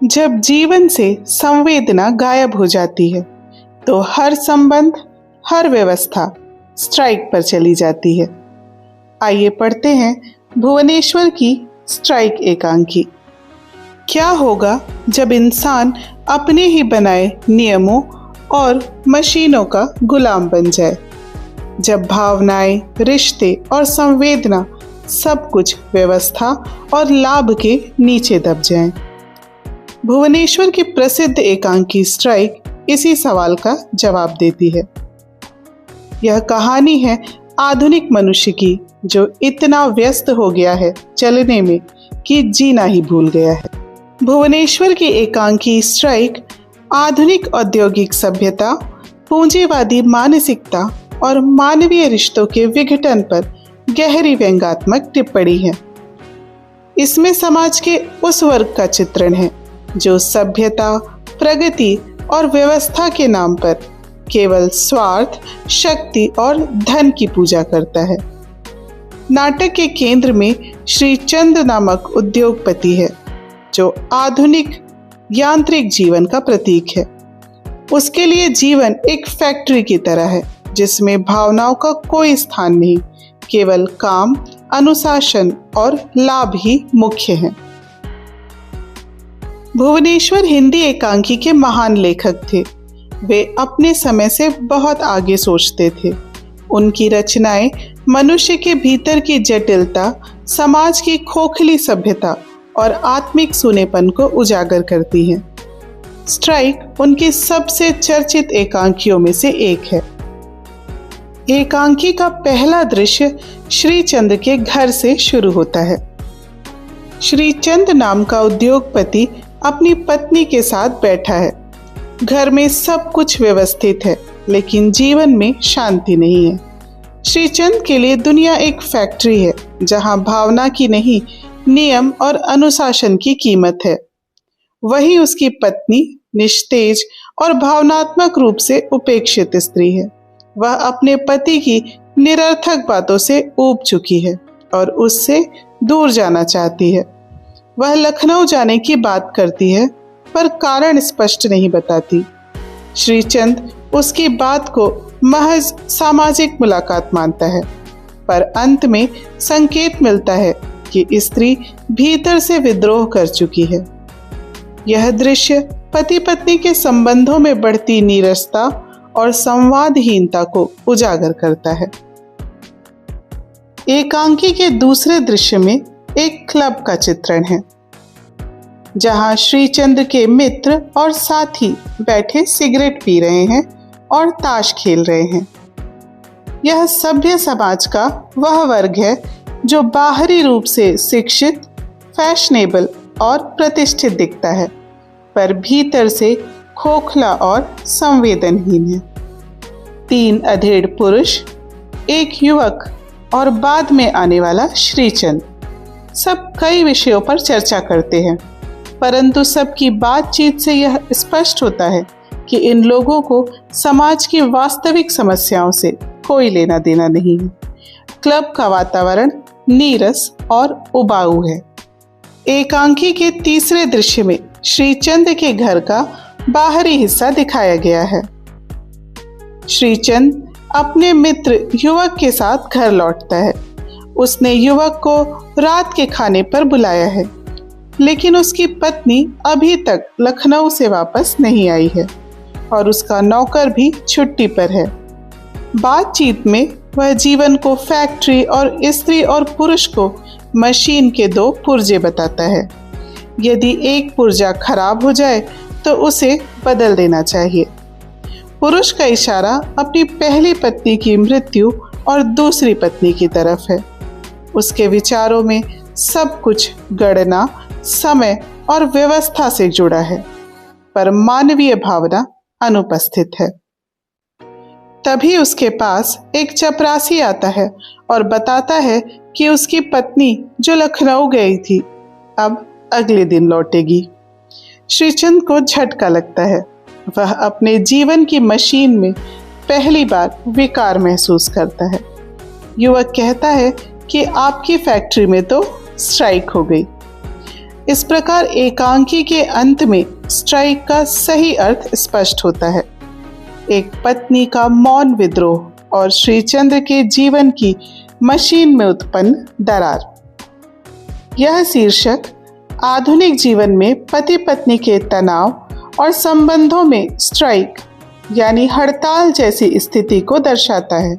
जब जीवन से संवेदना गायब हो जाती है तो हर संबंध, हर व्यवस्था स्ट्राइक पर चली जाती है। आइए पढ़ते हैं भुवनेश्वर की स्ट्राइक एकांकी। क्या होगा जब इंसान अपने ही बनाए नियमों और मशीनों का गुलाम बन जाए, जब भावनाएं, रिश्ते और संवेदना सब कुछ व्यवस्था और लाभ के नीचे दब जाएं। भुवनेश्वर की प्रसिद्ध एकांकी स्ट्राइक इसी सवाल का जवाब देती है। यह कहानी है आधुनिक मनुष्य की, जो इतना व्यस्त हो गया है चलने में कि जीना ही भूल गया है। भुवनेश्वर की एकांकी स्ट्राइक आधुनिक औद्योगिक सभ्यता, पूंजीवादी मानसिकता और मानवीय रिश्तों के विघटन पर गहरी व्यंग्यात्मक टिप्पणी है। इसमें समाज के उस वर्ग का चित्रण है जो सभ्यता, प्रगति और व्यवस्था के नाम पर केवल स्वार्थ, शक्ति और धन की पूजा करता है। नाटक के केंद्र में श्री चंद नामक उद्योगपति है, जो आधुनिक यांत्रिक जीवन का प्रतीक है। उसके लिए जीवन एक फैक्ट्री की तरह है, जिसमें भावनाओं का कोई स्थान नहीं, केवल काम, अनुशासन और लाभ ही मुख्य हैं। भुवनेश्वर हिंदी एकांकी के महान लेखक थे। वे अपने समय से बहुत आगे सोचते थे। उनकी रचनाएं मनुष्य के भीतर की जटिलता, समाज की खोखली सभ्यता और आत्मिक सूनेपन को उजागर करती हैं। स्ट्राइक उनकी सबसे चर्चित एकांकियों में से एक है। एकांकी का पहला दृश्य श्रीचंद के घर से शुरू होता है। श्रीचंद नाम का उद्योगपति अपनी पत्नी के साथ बैठा है। घर में सब कुछ व्यवस्थित है, लेकिन जीवन में शांति नहीं है। श्रीचंद के लिए दुनिया एक फैक्ट्री है, जहां भावना की नहीं, नियम और अनुशासन की कीमत है। वहीं उसकी पत्नी निस्तेज और भावनात्मक रूप से उपेक्षित स्त्री है। वह अपने पति की निरर्थक बातों से ऊब चुकी है और उससे दूर जाना चाहती है। वह लखनऊ जाने की बात करती है, पर कारण स्पष्ट नहीं बताती। श्रीचंद उसकी बात को महज सामाजिक मुलाकात मानता है, पर अंत में संकेत मिलता है कि स्त्री भीतर से विद्रोह कर चुकी है। यह दृश्य पति पत्नी के संबंधों में बढ़ती नीरसता और संवादहीनता को उजागर करता है। एकांकी के दूसरे दृश्य में एक क्लब का चित्रण है, जहां श्रीचंद के मित्र और साथी बैठे सिगरेट पी रहे हैं और ताश खेल रहे हैं। यह सभ्य समाज का वह वर्ग है जो बाहरी रूप से शिक्षित, फैशनेबल और प्रतिष्ठित दिखता है, पर भीतर से खोखला और संवेदनहीन है। 3 अधेड़ पुरुष, एक युवक और बाद में आने वाला श्रीचंद, सब कई विषयों पर चर्चा करते हैं, परंतु सबकी बातचीत से यह स्पष्ट होता है कि इन लोगों को समाज की वास्तविक समस्याओं से कोई लेना देना नहीं है। क्लब का वातावरण नीरस और उबाऊ है। एकांकी के तीसरे दृश्य में श्रीचंद के घर का बाहरी हिस्सा दिखाया गया है। श्रीचंद अपने मित्र युवक के साथ घर लौटता है। उसने युवक को रात के खाने पर बुलाया है, लेकिन उसकी पत्नी अभी तक लखनऊ से वापस नहीं आई है और उसका नौकर भी छुट्टी पर है। बातचीत में वह जीवन को फैक्ट्री और स्त्री और पुरुष को मशीन के 2 पुर्जे बताता है। यदि एक पुर्जा खराब हो जाए तो उसे बदल देना चाहिए। पुरुष का इशारा अपनी पहली पत्नी की मृत्यु और दूसरी पत्नी की तरफ है। उसके विचारों में सब कुछ गणना, समय और व्यवस्था से जुड़ा है, पर मानवीय भावना अनुपस्थित है। तभी उसके पास एक चपरासी आता है और बताता है कि उसकी पत्नी जो लखनऊ गई थी, अब अगले दिन लौटेगी। श्रीचंद को झटका लगता है। वह अपने जीवन की मशीन में पहली बार विकार महसूस करता है। युवक कहता है कि आपकी फैक्ट्री में तो स्ट्राइक हो गई। इस प्रकार एकांकी के अंत में स्ट्राइक का सही अर्थ स्पष्ट होता है। एक पत्नी का मौन विद्रोह और श्रीचंद्र के जीवन की मशीन में उत्पन्न दरार। यह शीर्षक आधुनिक जीवन में पति पत्नी के तनाव और संबंधों में स्ट्राइक यानी हड़ताल जैसी स्थिति को दर्शाता है।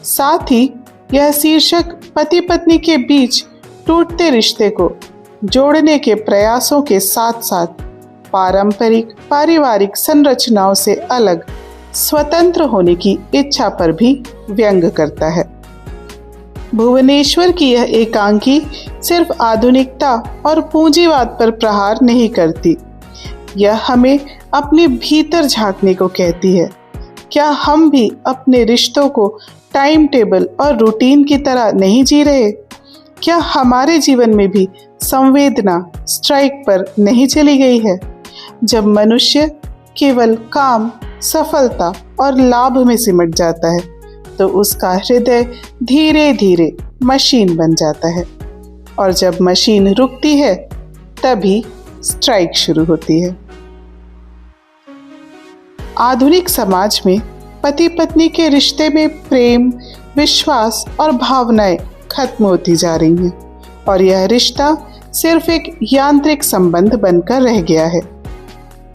साथ ही यह शीर्षक पति पत्नी के बीच टूटते रिश्ते को जोड़ने के प्रयासों के साथ साथ पारंपरिक पारिवारिक संरचनाओं से अलग स्वतंत्र होने की इच्छा पर भी व्यंग करता है। भुवनेश्वर की यह एकांकी सिर्फ आधुनिकता और पूंजीवाद पर प्रहार नहीं करती, यह हमें अपने भीतर झांकने को कहती है। क्या हम भी अपने रिश्तों को टाइम टेबल और रूटीन की तरह नहीं जी रहे? क्या हमारे जीवन में भी संवेदना स्ट्राइक पर नहीं चली गई है? जब मनुष्य केवल काम, सफलता और लाभ में सिमट जाता है तो उसका हृदय धीरे धीरे मशीन बन जाता है, और जब मशीन रुकती है तभी स्ट्राइक शुरू होती है। आधुनिक समाज में पति पत्नी के रिश्ते में प्रेम, विश्वास और भावनाएं खत्म होती जा रही हैं और यह रिश्ता सिर्फ एक यांत्रिक संबंध बनकर रह गया है।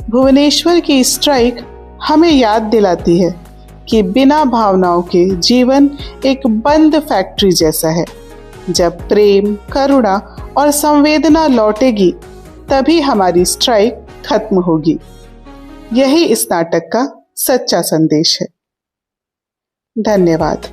भुवनेश्वर की स्ट्राइक हमें याद दिलाती है कि बिना भावनाओं के जीवन एक बंद फैक्ट्री जैसा है। जब प्रेम, करुणा और संवेदना लौटेगी तभी हमारी स्ट्राइक खत्म होगी। यही इस नाटक का सच्चा संदेश है। धन्यवाद।